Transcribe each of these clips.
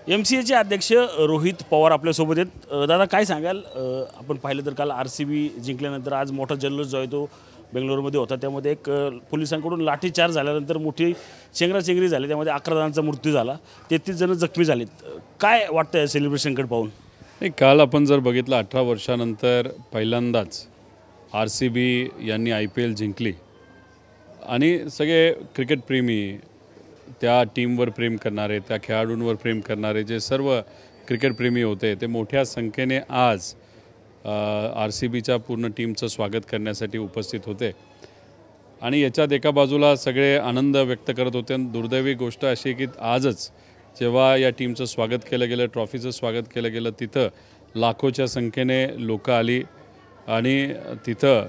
MCAचे अध्यक्ष रोहित पवार आपल्यासोबत आहेत। दादा काय सांगाल, आपण पाहिलं तर काल RCB जिंकल्यानंतर आज मोठा जल्लोष जो आहे तो बेंगळुरूमध्ये होता। त्यामध्ये एक पोलिसांकडून लाठीचार्ज झाल्यानंतर मोठी चेंगराचेंगरी झाली, त्यामध्ये 11 जणांचा मृत्यू झाला, 33 जण जखमी झालेत। काय वाटतं या सेलिब्रेशनकडे पाहून? काल आपण जर बघितलं 18 वर्षानंतर पहिल्यांदाच RCB यांनी IPL जिंकली आणि सगळे क्रिकेट प्रेमी, त्या टीमवर प्रेम करणारे, त्या खेळाडूंवर प्रेम करणारे जे सर्व क्रिकेट प्रेमी होते ते मोठ्या संख्येने आज RCBच्या पूर्ण टीमचं स्वागत करण्यासाठी उपस्थित होते। आणि याच्यात एका बाजूला सगळे आनंद व्यक्त करत होते। दुर्दैवी गोष्ट अशी की आजच जेव्हा या टीमचं स्वागत केलं गेलं, ट्रॉफीचं स्वागत केलं गेलं, तिथं लाखोच्या संख्येने लोक आली आणि तिथं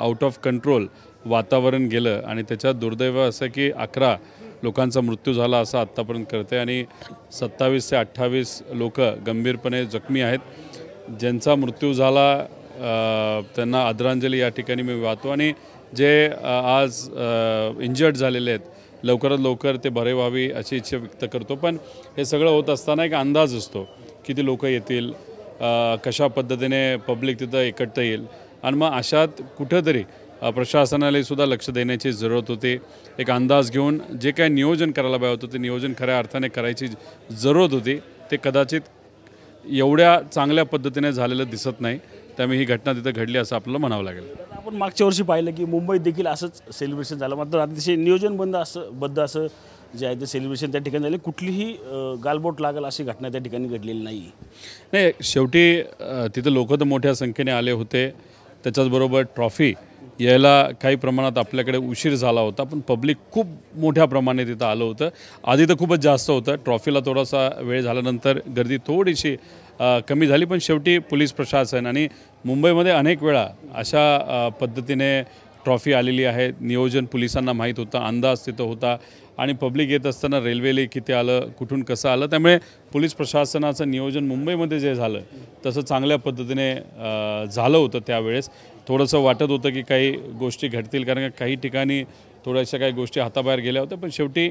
आउट ऑफ कंट्रोल वातावरण गेलं आणि त्याच्यात दुर्दैव असं की 11 लोकांचा मृत्यू झाला असं आत्तापर्यंत कळते आणि 27 ते 28 लोक गंभीरपणे जखमी आहेत। ज्यांचा मृत्यू झाला त्यांना आदरांजली या ठिकाणी मी वाहतो आणि जे आज इंजर्ड झालेले आहेत लवकरात लवकर ते बरे व्हावी अशी इच्छा व्यक्त करतो। पण हे सगळं होत असताना एक अंदाज असतो किती लोक येतील, कशा पद्धतीने पब्लिक तिथं एकत्र येईल आणि मग अशात कुठंतरी प्रशासनाला सुद्धा लक्ष देण्याची जरूरत होती। एक अंदाज घेऊन जे काही नियोजन करायला पाहिजे होतं ते नियोजन खऱ्या अर्थाने करायची जरूरत होती। ते कदाचित एवढ्या चांगल्या पद्धतीने झालेलं दिसत नाही, त्यामुळे ही घटना तिथं घडली असं आपल्याला म्हणावं लागेल। आपण मागच्या वर्षी पाहिलं की मुंबईत देखील असंच सेलिब्रेशन झालं, मात्र अतिशय नियोजनबद्ध असं जे आहे ते सेलिब्रेशन त्या ठिकाणी झाले, कुठलीही गालबोट लागेल अशी घटना त्या ठिकाणी घडलेली नाही। शेवटी तिथं लोक तर मोठ्या संख्येने आले होते, त्याच्याचबरोबर ट्रॉफी यायला काही प्रमाणात आपल्याकडे उशीर झाला होता, पण पब्लिक खूप मोठ्या प्रमाणे तिथं आलं होतं। आधी तर खूपच जास्त होतं, ट्रॉफीला थोडासा वेळ झाल्यानंतर गर्दी थोडीशी कमी झाली, पण शेवटी पोलीस प्रशासन आणि मुंबईमध्ये अनेक वेळा अशा पद्धतीने ट्रॉफी आलेली आहे। नियोजन पोलिसांना माहीत होतं, अंदाज तिथं होता आणि पब्लिक येत असताना रेल्वेला किती आलं, कुठून कसं आलं, त्यामुळे पोलीस प्रशासनाचं नियोजन मुंबईमध्ये जे झालं तसं चांगल्या पद्धतीने झालं होतं। त्यावेळेस थोडंसं वाटत होतं की काही गोष्टी घडतील, कारण काही ठिकाणी थोड्याशा काही गोष्टी हाताबाहेर गेल्या होत्या, पण शेवटी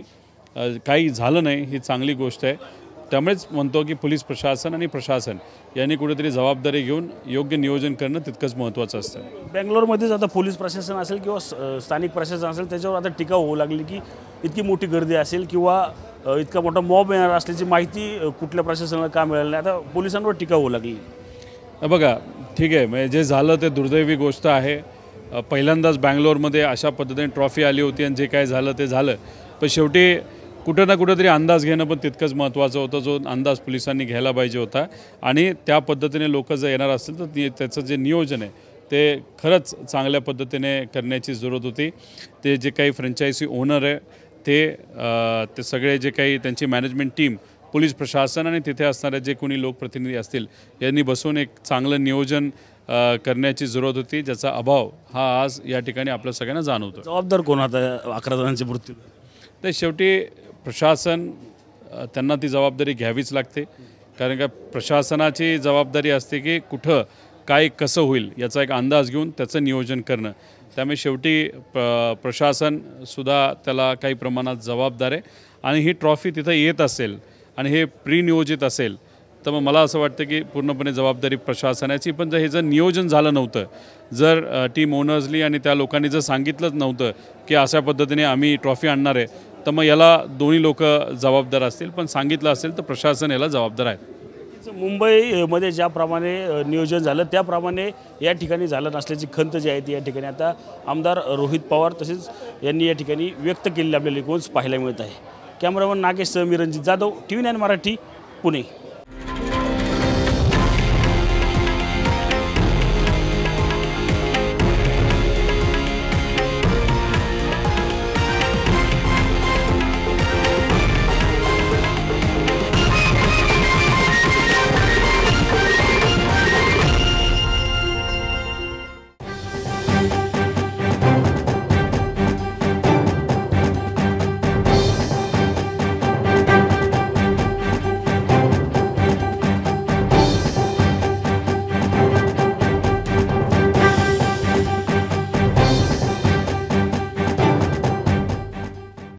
काही झालं नाही, ही चांगली गोष्ट आहे। त्यामुळेच म्हणतो की पोलीस प्रशासन आणि प्रशासन यांनी कुठेतरी जबाबदारी घेऊन योग्य नियोजन करणं तितकंच महत्त्वाचं असतं। बेंगलोरमध्येच आता पोलीस प्रशासन असेल किंवा स्थानिक प्रशासन असेल त्याच्यावर आता टीका होऊ लागली की इतकी मोठी गर्दी असेल किंवा इतका मोठा मॉब येणार असल्याची माहिती कुठल्या प्रशासनाला का मिळाली नाही, आता पोलिसांवर टीका होऊ लागली। बघा, ठीक आहे, म्हणजे जे झालं ते दुर्दैवी गोष्ट आहे। पहिल्यांदाच बँगलोरमध्ये अशा पद्धतीने ट्रॉफी आली होती आणि जे काय झालं ते झालं, पण शेवटी कुठं ना कुठंतरी अंदाज घेणं पण तितकंच महत्त्वाचं होतं, जो अंदाज पोलिसांनी घ्यायला पाहिजे होता। आणि त्या पद्धतीने लोक जर येणार असतील तर त्याचं जे नियोजन आहे ते खरंच चांगल्या पद्धतीने करण्याची जरूरत होती। ते जे काही फ्रँचायझी ओनर आहे ते सगळे जे काही त्यांची मॅनेजमेंट टीम, पोलीस प्रशासन आणि तिथे असणारे जे कोणी लोकप्रतिनिधी असतील यांनी बसून एक चांगलं नियोजन करण्याची जरूरत होती, ज्याचा अभाव हा आज या ठिकाणी आपल्या सगळ्यांना जाणवतो। जबाबदार कोण आता 11 जणांचे मृत्यू? तर शेवटी प्रशासन, त्यांना ती जबाबदारी घ्यावीच लागते, कारण का प्रशासनाची जबाबदारी असते की कुठं काय कसं होईल याचा एक अंदाज घेऊन त्याचं नियोजन करणं। त्यामुळे शेवटी प्रशासनसुद्धा त्याला काही प्रमाणात जबाबदार आहे आणि ही ट्रॉफी तिथं येत असेल आणि हे प्रीनियोजित असेल तर मग मला असं वाटतं की पूर्णपणे जबाबदारी प्रशासनाची। पण हे जर नियोजन झालं नव्हतं, जर टीम ओनर्सली आणि त्या लोकांनी जर सांगितलंच नव्हतं की अशा पद्धतीने आम्ही ट्रॉफी आणणार आहे, तर मग याला दोन्ही लोक जबाबदार असतील, पण सांगितलं असेल तर प्रशासन याला जबाबदार आहे। मुंबईमध्ये ज्याप्रमाणे नियोजन झालं त्याप्रमाणे या ठिकाणी झालं नसल्याची खंत जी आहे ती या ठिकाणी आता आमदार रोहित पवार तसेच यांनी या ठिकाणी व्यक्त केलेली आपल्याला एकूणच पाहायला मिळत आहे। कॅमेरामन नागेश सह मी रणजित जाधव, TV9 मराठी, पुणे।